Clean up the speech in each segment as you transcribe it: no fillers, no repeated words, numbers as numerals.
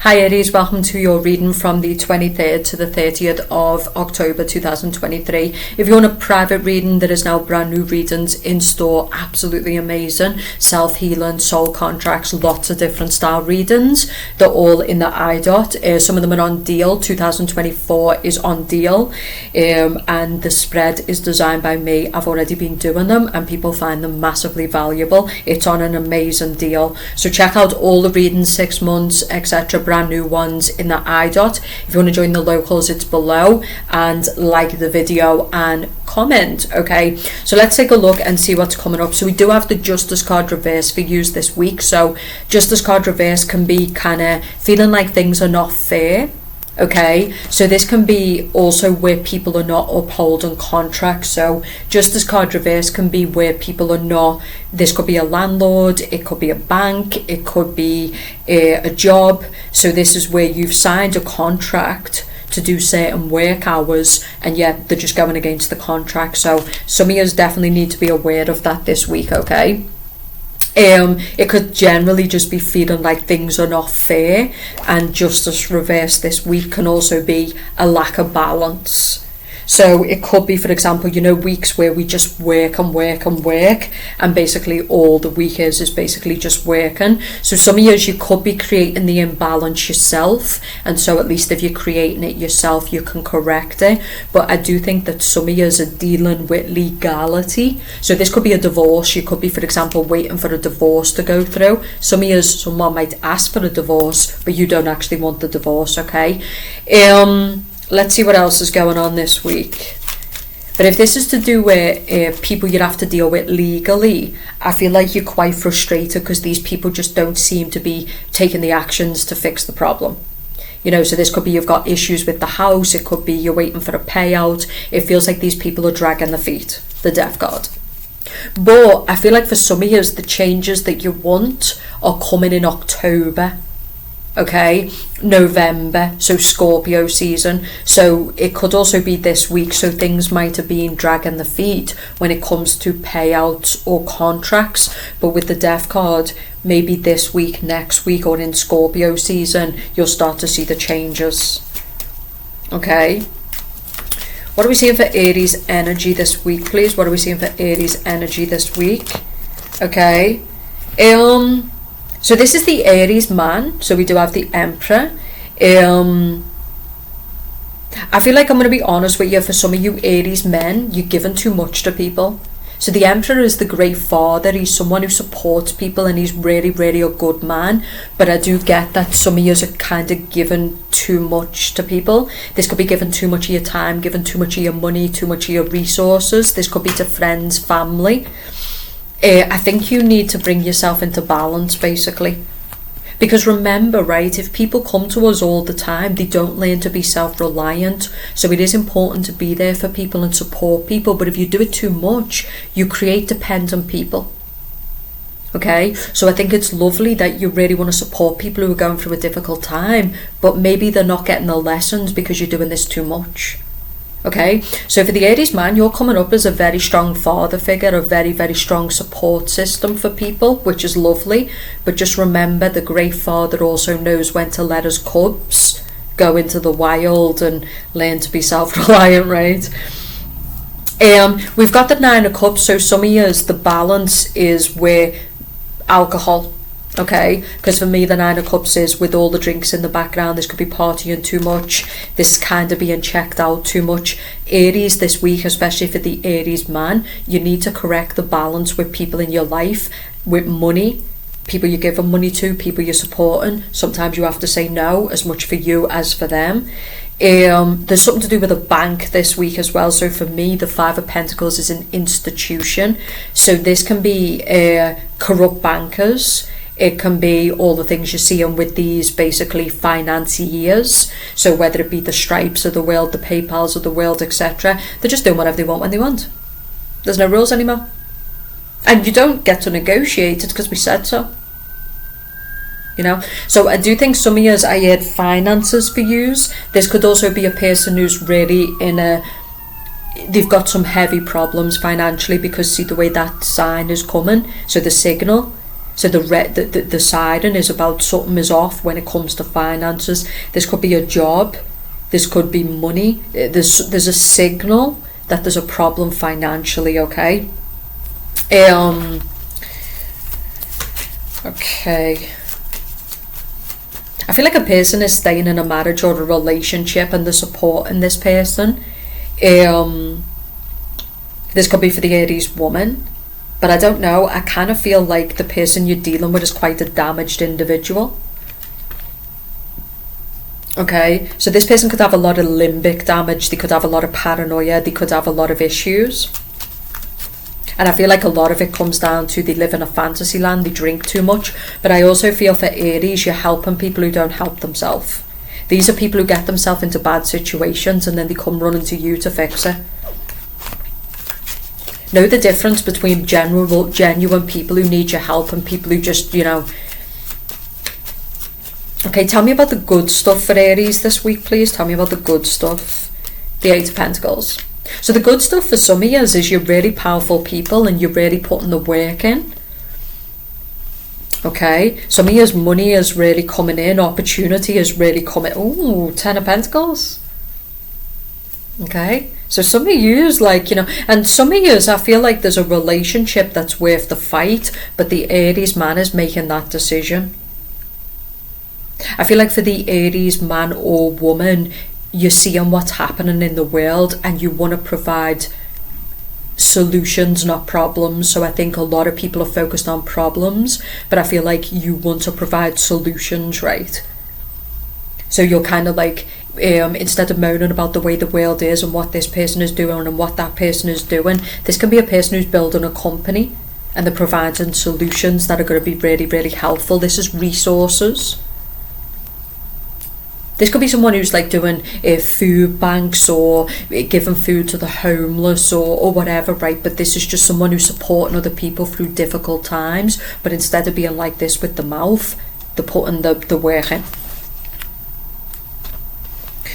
Hi Aries, welcome to your reading from the 23rd to the 30th of October 2023. If you want a private reading, there is now brand new readings in store, absolutely amazing. Self-healing, soul contracts, lots of different style readings. They're all in the iDot. Some of them are on deal. 2024 is on deal, and the spread is designed by me. I've already been doing them and people find them massively valuable. It's on an amazing deal. So check out all the readings, 6 months, etc. Brand new ones in the iDot. If you want to join the locals, it's below, and like the video and comment. Okay, so let's take a look and see what's coming up. So we do have the Justice card reverse for use this week. So Justice card reverse can be kind of feeling like things are not fair. Okay, so this can be also where people are not upholding contracts. So Justice card reverse can be where people are not, this could be a landlord, it could be a bank, it could be a job. So this is where you've signed a contract to do certain work hours and yet they're just going against the contract. So some of you definitely need to be aware of that this week, okay? It could generally just be feeling like things are not fair, and justice reverse this week can also be a lack of balance. So it could be, for example, weeks where we just work and work and work, and basically all the week is basically just working. So some of you could be creating the imbalance yourself, and so at least if you're creating it yourself, you can correct it. But I do think that some of you are dealing with legality. So this could be a divorce. You could be, for example, waiting for a divorce to go through. Some of you, someone might ask for a divorce, but you don't actually want the divorce, okay? Let's see what else is going on this week. But if this is to do with people you have to deal with legally, I feel like you're quite frustrated because these people just don't seem to be taking the actions to fix the problem. So this could be you've got issues with the house. It could be you're waiting for a payout. It feels like these people are dragging their feet, the Death card. But I feel like for some of you, the changes that you want are coming in October. Okay, November, so Scorpio season. So it could also be this week, so things might have been dragging the feet when it comes to payouts or contracts. But with the Death card, maybe this week, next week, or in Scorpio season, you'll start to see the changes. Okay, what are we seeing for Aries energy this week, please? What are we seeing for Aries energy this week? Okay, so this is the Aries man. So we do have the Emperor. I feel like I'm going to be honest with you. For some of you Aries men, you're giving too much to people. So the Emperor is the great father. He's someone who supports people and he's really, really a good man. But I do get that some of you are kind of giving too much to people. This could be giving too much of your time, giving too much of your money, too much of your resources. This could be to friends, family. I think you need to bring yourself into balance, basically. Because remember, right, if people come to us all the time, they don't learn to be self-reliant. So it is important to be there for people and support people. But if you do it too much, you create dependent people. Okay, so I think it's lovely that you really want to support people who are going through a difficult time, but maybe they're not getting the lessons because you're doing this too much. Okay, so for the Aries man, you're coming up as a very strong father figure, a very, very strong support system for people, which is lovely. But just remember, the great father also knows when to let his cubs go into the wild and learn to be self-reliant, right? We've got the Nine of Cups, so some of you, the balance is where alcohol. Okay, because for me the Nine of Cups is with all the drinks in the background. This could be partying too much. This is kind of being checked out too much. Aries this week, especially for the Aries man, you need to correct the balance with people in your life, with money, people you're giving money to, people you're supporting. Sometimes you have to say no, as much for you as for them. There's something to do with a bank this week as well. So for me, the Five of Pentacles is an institution. So this can be corrupt bankers. It can be all the things you're seeing with these basically financiers. So whether it be the Stripes of the world, the PayPals of the world, etc. They're just doing whatever they want when they want. There's no rules anymore. And you don't get to negotiate it because we said so. So I do think some of you, I heard finances for yous. This could also be a person who's really they've got some heavy problems financially because see the way that sign is coming. So the signal. So the siren is about something is off when it comes to finances. This could be a job, this could be money. There's a signal that there's a problem financially, okay? Okay. I feel like a person is staying in a marriage or a relationship and they're supporting this person. This could be for the Aries woman, but I don't know. I kind of feel like the person you're dealing with is quite a damaged individual. Okay, so this person could have a lot of limbic damage, they could have a lot of paranoia, they could have a lot of issues. And I feel like a lot of it comes down to they live in a fantasy land, they drink too much. But I also feel for Aries, you're helping people who don't help themselves. These are people who get themselves into bad situations and then they come running to you to fix it. Know the difference between genuine people who need your help and people who just, you know... Okay, tell me about the good stuff for Aries this week, please. Tell me about the good stuff. The Eight of Pentacles. So the good stuff for some of you is you're really powerful people and you're really putting the work in. Okay, some of you's money is really coming in, opportunity is really coming. Ooh, Ten of Pentacles. Okay, so some of you's like, you know, and some of you's, I feel like there's a relationship that's worth the fight, but the Aries man is making that decision. I feel like for the Aries man or woman, you're seeing what's happening in the world and you want to provide solutions, not problems. So I think a lot of people are focused on problems, but I feel like you want to provide solutions, right? So you're kind of like, instead of moaning about the way the world is and what this person is doing and what that person is doing, this can be a person who's building a company and they're providing solutions that are going to be really, really helpful. This is resources. This could be someone who's like doing food banks or giving food to the homeless or whatever, right? But this is just someone who's supporting other people through difficult times. But instead of being like this with the mouth, they're putting the work in.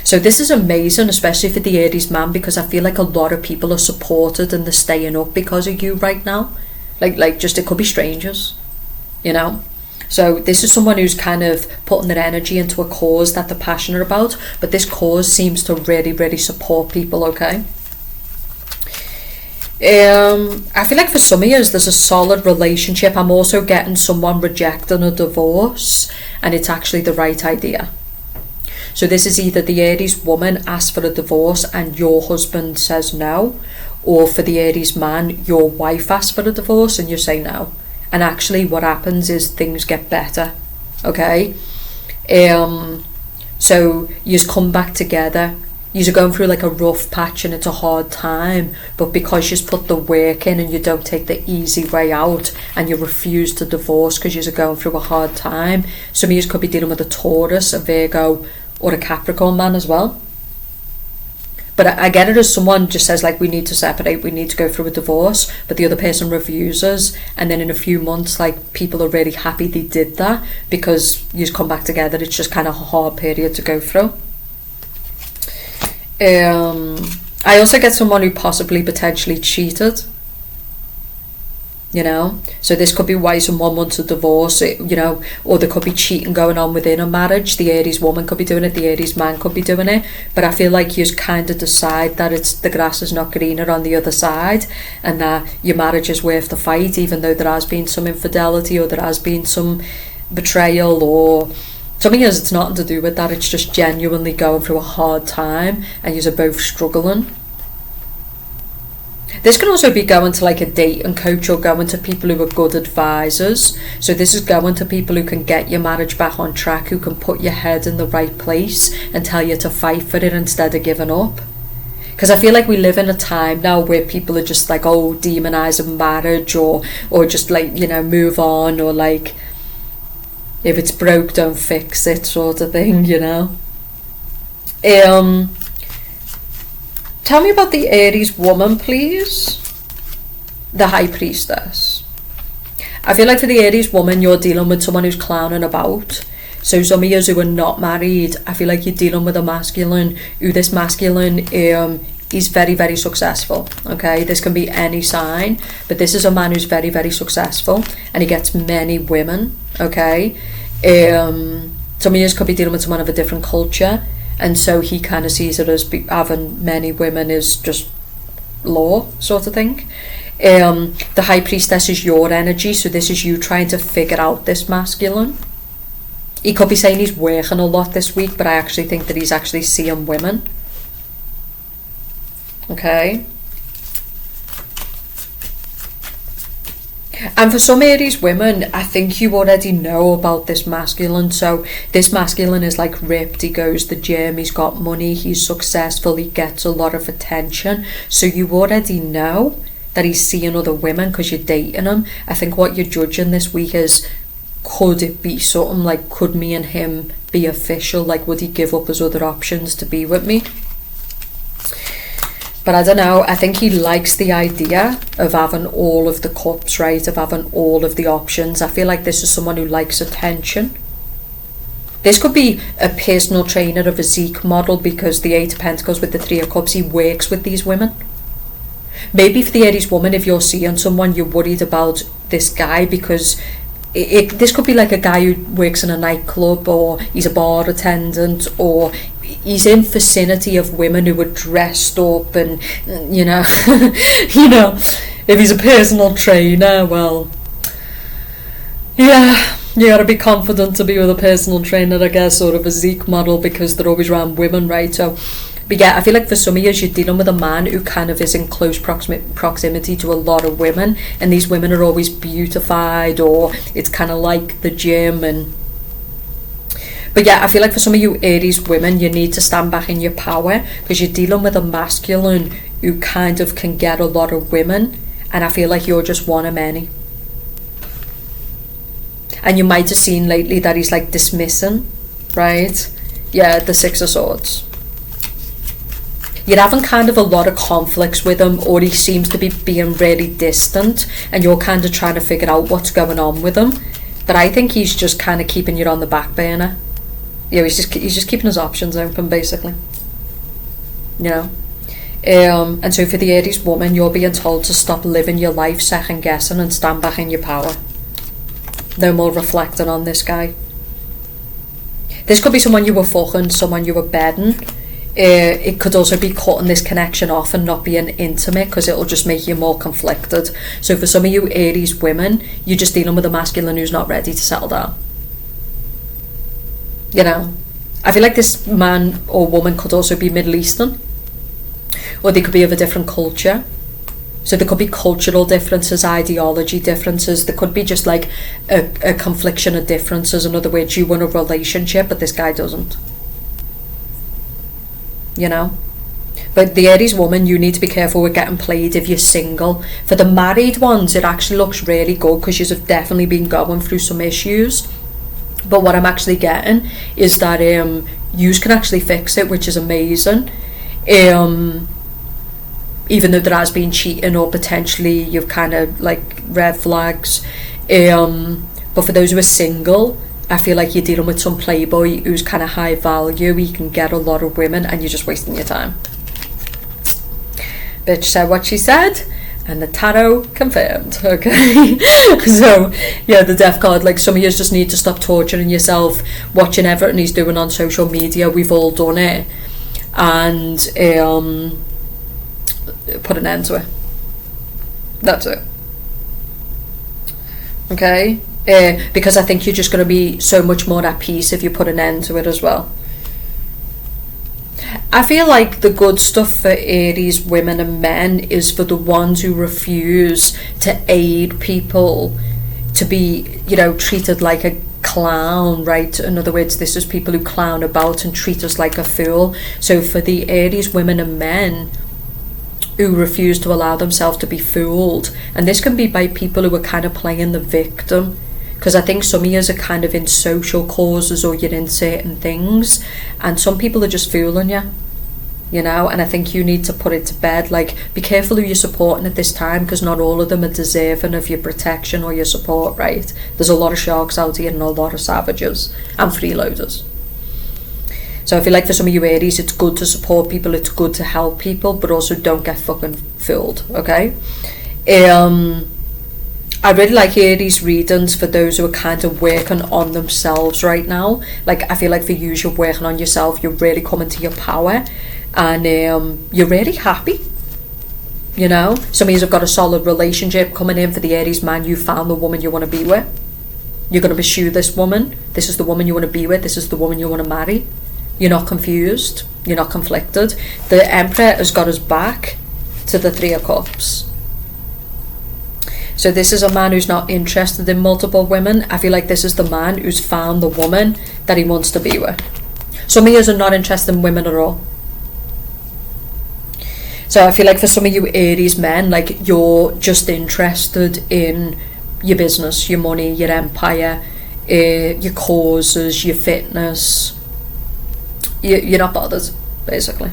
So this is amazing, especially for the Aries man, because I feel like a lot of people are supported and they're staying up because of you right now. Like just, it could be strangers, you know? So this is someone who's kind of putting their energy into a cause that they're passionate about, but this cause seems to really, really support people, okay? I feel like for some of you, there's a solid relationship. I'm also getting someone rejecting a divorce, and it's actually the right idea. So this is either the Aries woman asks for a divorce and your husband says no, or for the Aries man, your wife asks for a divorce and you say no. And actually what happens is things get better, okay? So you just come back together. You're going through like a rough patch and it's a hard time, but because you put the work in and you don't take the easy way out and you refuse to divorce because you're going through a hard time, some of you could be dealing with a Taurus, a Virgo, or a Capricorn man as well. But I get it as someone just says like, we need to separate, we need to go through a divorce, but the other person refuses, and then in a few months like people are really happy they did that because you just come back together. It's just kind of a hard period to go through. I also get someone who possibly potentially cheated, you know, so this could be why someone wants a divorce, you know, or there could be cheating going on within a marriage. The Aries woman could be doing it, the Aries man could be doing it, but I feel like you kind of decide that it's the grass is not greener on the other side and that your marriage is worth the fight, even though there has been some infidelity or there has been some betrayal or something else. It's nothing to do with that, it's just genuinely going through a hard time and you're both struggling. This can also be going to like a dating coach or going to people who are good advisors. So this is going to people who can get your marriage back on track, who can put your head in the right place and tell you to fight for it instead of giving up. Because I feel like we live in a time now where people are just like, oh, demonizing marriage or just like, you know, move on, or like, if it's broke, don't fix it sort of thing, you know. Tell me about the Aries woman, please. The High Priestess. I feel like for the Aries woman, you're dealing with someone who's clowning about. So some of you who are not married, I feel like you're dealing with a masculine, who this masculine he's very, very successful, okay? This can be any sign, but this is a man who's very, very successful, and he gets many women, okay? Some of you could be dealing with someone of a different culture, and so he kind of sees it as having many women is just law, sort of thing. The High Priestess is your energy, so this is you trying to figure out this masculine. He could be saying he's working a lot this week, but I actually think that he's actually seeing women. Okay. And for some Aries women, I think you already know about this masculine. So this masculine is like ripped, he goes to the gym, he's got money, he's successful, he gets a lot of attention. So you already know that he's seeing other women because you're dating him. I think what you're judging this week is, could it be something like, could me and him be official? Like, would he give up his other options to be with me? But I don't know, I think he likes the idea of having all of the cups, right? Of having all of the options. I feel like this is someone who likes attention. This could be a personal trainer, a physique model, because the Eight of Pentacles with the Three of Cups, he works with these women. Maybe for the Aries woman, if you're seeing someone, you're worried about this guy because this could be like a guy who works in a nightclub, or he's a bar attendant, or he's in vicinity of women who are dressed up, and you know, if he's a personal trainer, well, yeah, you gotta be confident to be with a personal trainer, I guess, or a physique model, because they're always around women, right? So, but yeah, I feel like for some of you, you're dealing with a man who kind of is in close proximity to a lot of women, and these women are always beautified, or it's kind of like the gym. But yeah, I feel like for some of you Aries women, you need to stand back in your power, because you're dealing with a masculine who kind of can get a lot of women, and I feel like you're just one of many. And you might have seen lately that he's like dismissing, right? Yeah, the Six of Swords. You're having kind of a lot of conflicts with him, or he seems to be being really distant, and you're kind of trying to figure out what's going on with him. But I think he's just kind of keeping you on the back burner. Yeah, he's just keeping his options open, basically. You know? And so for the Aries woman, you're being told to stop living your life second guessing and stand back in your power. No more reflecting on this guy. This could be someone you were fucking, someone you were bedding. It could also be cutting this connection off and not being intimate, because it'll just make you more conflicted. So for some of you Aries women, you're just dealing with a masculine who's not ready to settle down. You know, I feel like this man or woman could also be Middle Eastern, or they could be of a different culture. So there could be cultural differences, ideology differences. There could be just like a confliction of differences. In other words, you want a relationship, but this guy doesn't. You know? But the Aries woman, you need to be careful with getting played if you're single. For the married ones, it actually looks really good, because you've definitely been going through some issues. But what I'm actually getting is that you can actually fix it, which is amazing. Even though there has been cheating, or potentially you've kind of like red flags. But for those who are single, I feel like you're dealing with some playboy who's kind of high value. He can get a lot of women, and you're just wasting your time. Bitch said what she said, and the tarot confirmed. Okay. So yeah, the death card, like, some of you just need to stop torturing yourself watching everything he's doing on social media. We've all done it, and put an end to it. That's it. Okay. Because I think you're just going to be so much more at peace if you put an end to it as well. I feel like the good stuff for Aries women and men is for the ones who refuse to aid people to be, treated like a clown, right? In other words, this is people who clown about and treat us like a fool. So for the Aries women and men who refuse to allow themselves to be fooled, and this can be by people who are kind of playing the victim, because I think some of you are kind of in social causes, or you're in certain things, and some people are just fooling you, and I think you need to put it to bed. Like, be careful who you're supporting at this time, because not all of them are deserving of your protection or your support, right? There's a lot of sharks out here and a lot of savages and freeloaders. So I feel like for some of you Aries, it's good to support people, it's good to help people, but also don't get fucking fooled, okay? I really like Aries readings for those who are kind of working on themselves right now. Like, I feel like for you, you're working on yourself, you're really coming to your power, and you're really happy. You know, some of you have got a solid relationship coming in. For the Aries man, you found the woman you want to be with. You're going to pursue this woman. This is the woman you want to be with. This is the woman you want to marry. You're not confused. You're not conflicted. The Emperor has got his back to the Three of Cups. So this is a man who's not interested in multiple women. I feel like this is the man who's found the woman that he wants to be with. Some of you are not interested in women at all. So I feel like for some of you Aries men, like, you're just interested in your business, your money, your empire, your causes, your fitness. You're not bothered, basically.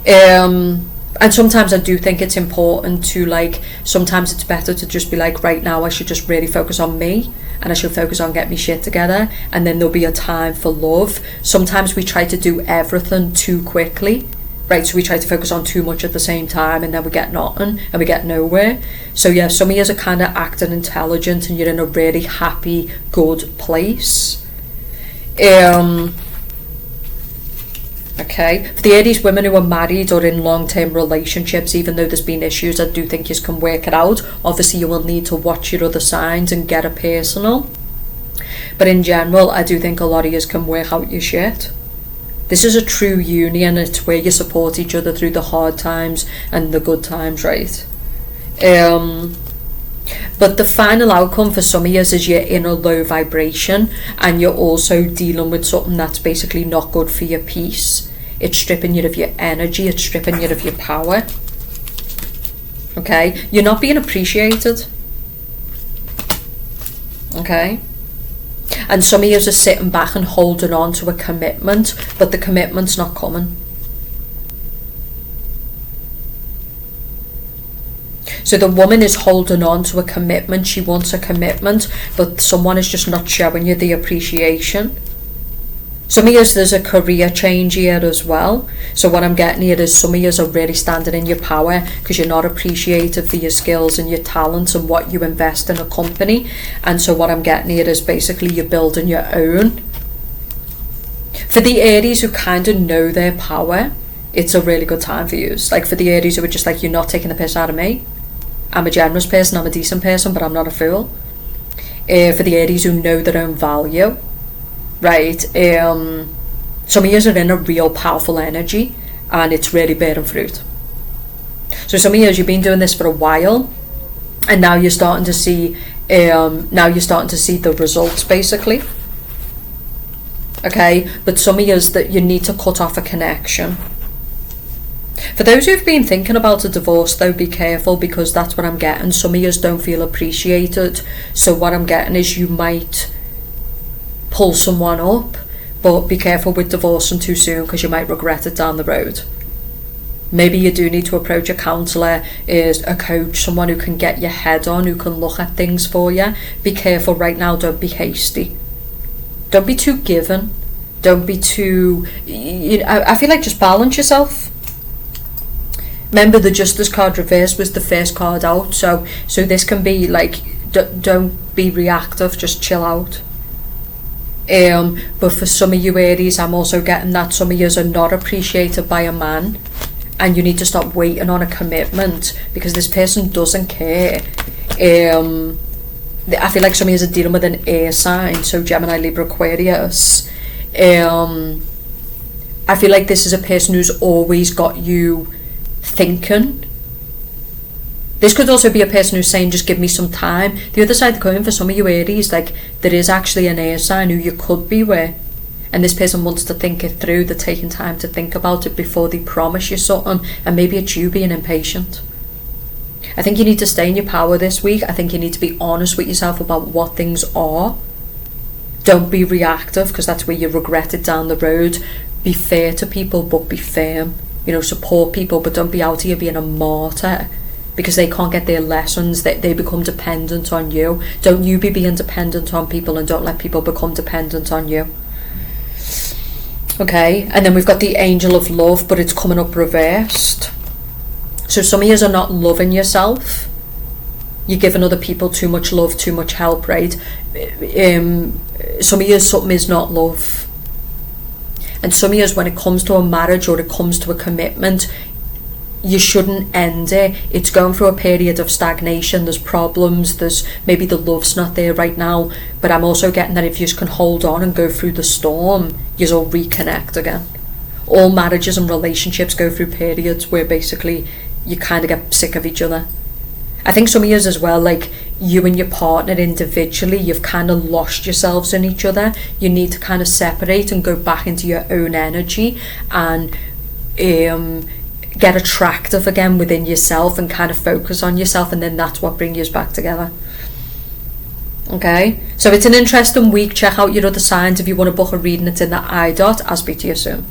And sometimes I do think it's important to, like, sometimes it's better to just be like, right now I should just really focus on me, and I should focus on getting my shit together, and then there'll be a time for love. Sometimes we try to do everything too quickly, right? So we try to focus on too much at the same time, and then we get nothing and we get nowhere. So yeah, some of you are kind of acting intelligent and you're in a really happy, good place. Okay, for the Aries women who are married or in long-term relationships, even though there's been issues, I do think you can work it out. Obviously you will need to watch your other signs and get it personal, but in general I do think a lot of you can work out your shit. This is a true union. It's where you support each other through the hard times and the good times, right? But the final outcome for some of you is you're in a low vibration, and you're also dealing with something that's basically not good for your peace. It's stripping you of your energy, it's stripping you of your power. Okay? You're not being appreciated. Okay? And some of you are sitting back and holding on to a commitment, but the commitment's not coming. So the woman is holding on to a commitment, she wants a commitment, but someone is just not showing you the appreciation. Some of you, there's a career change here as well. So what I'm getting here is some of you are really standing in your power because you're not appreciated for your skills and your talents and what you invest in a company. And so what I'm getting here is basically you're building your own. For the Aries who kind of know their power, it's a really good time for you. Like for the Aries who are just like, you're not taking the piss out of me. I'm a generous person, I'm a decent person, but I'm not a fool. For the Aries who know their own value, right? Some of you are in a real powerful energy and it's really bearing fruit. So some of you, you've been doing this for a while and now you're starting to see the results basically. Okay, but some of you is that you need to cut off a connection. For those who've been thinking about a divorce though, be careful, because that's what I'm getting. Some of you don't feel appreciated. So what I'm getting is you might pull someone up, but be careful with divorcing too soon because you might regret it down the road. Maybe you do need to approach a counsellor, a coach, someone who can get your head on, who can look at things for you. Be careful right now, don't be hasty. Don't be too given. Don't be too... I feel like just balance yourself. Remember, the Justice card reversed was the first card out, so this can be like, don't be reactive, just chill out. But for some of you Aries, I'm also getting that some of you are not appreciated by a man, and you need to stop waiting on a commitment because this person doesn't care. I feel like some of you are dealing with an air sign, so Gemini, Libra, Aquarius. I feel like this is a person who's always got you thinking. This could also be a person who's saying, just give me some time. The other side of the coin for some of you Aries, like, there is actually an air sign who you could be with, and this person wants to think it through. They're taking time to think about it before they promise you something, and maybe it's you being impatient. I think you need to stay in your power this week. I think you need to be honest with yourself about what things are. Don't be reactive, because that's where you regret it down the road. Be fair to people, but be firm. Support people, but don't be out here being a martyr because they can't get their lessons. They become dependent on you. Don't you be being dependent on people, and don't let people become dependent on you. Okay, and then we've got the angel of love, but it's coming up reversed. So some of you are not loving yourself. You're giving other people too much love, too much help, right? Some of you, something is not love. And some of you, when it comes to a marriage or it comes to a commitment, you shouldn't end it. It's going through a period of stagnation. There's problems. There's maybe the love's not there right now. But I'm also getting that if you can hold on and go through the storm, you'll reconnect again. All marriages and relationships go through periods where basically you kind of get sick of each other. I think some of you as well, like you and your partner individually, you've kind of lost yourselves in each other. You need to kind of separate and go back into your own energy and get attractive again within yourself and kind of focus on yourself, and then that's what brings you back together. Okay, so it's an interesting week. Check out your other signs. If you want to book a reading, it's in the I dot. I'll speak to you soon.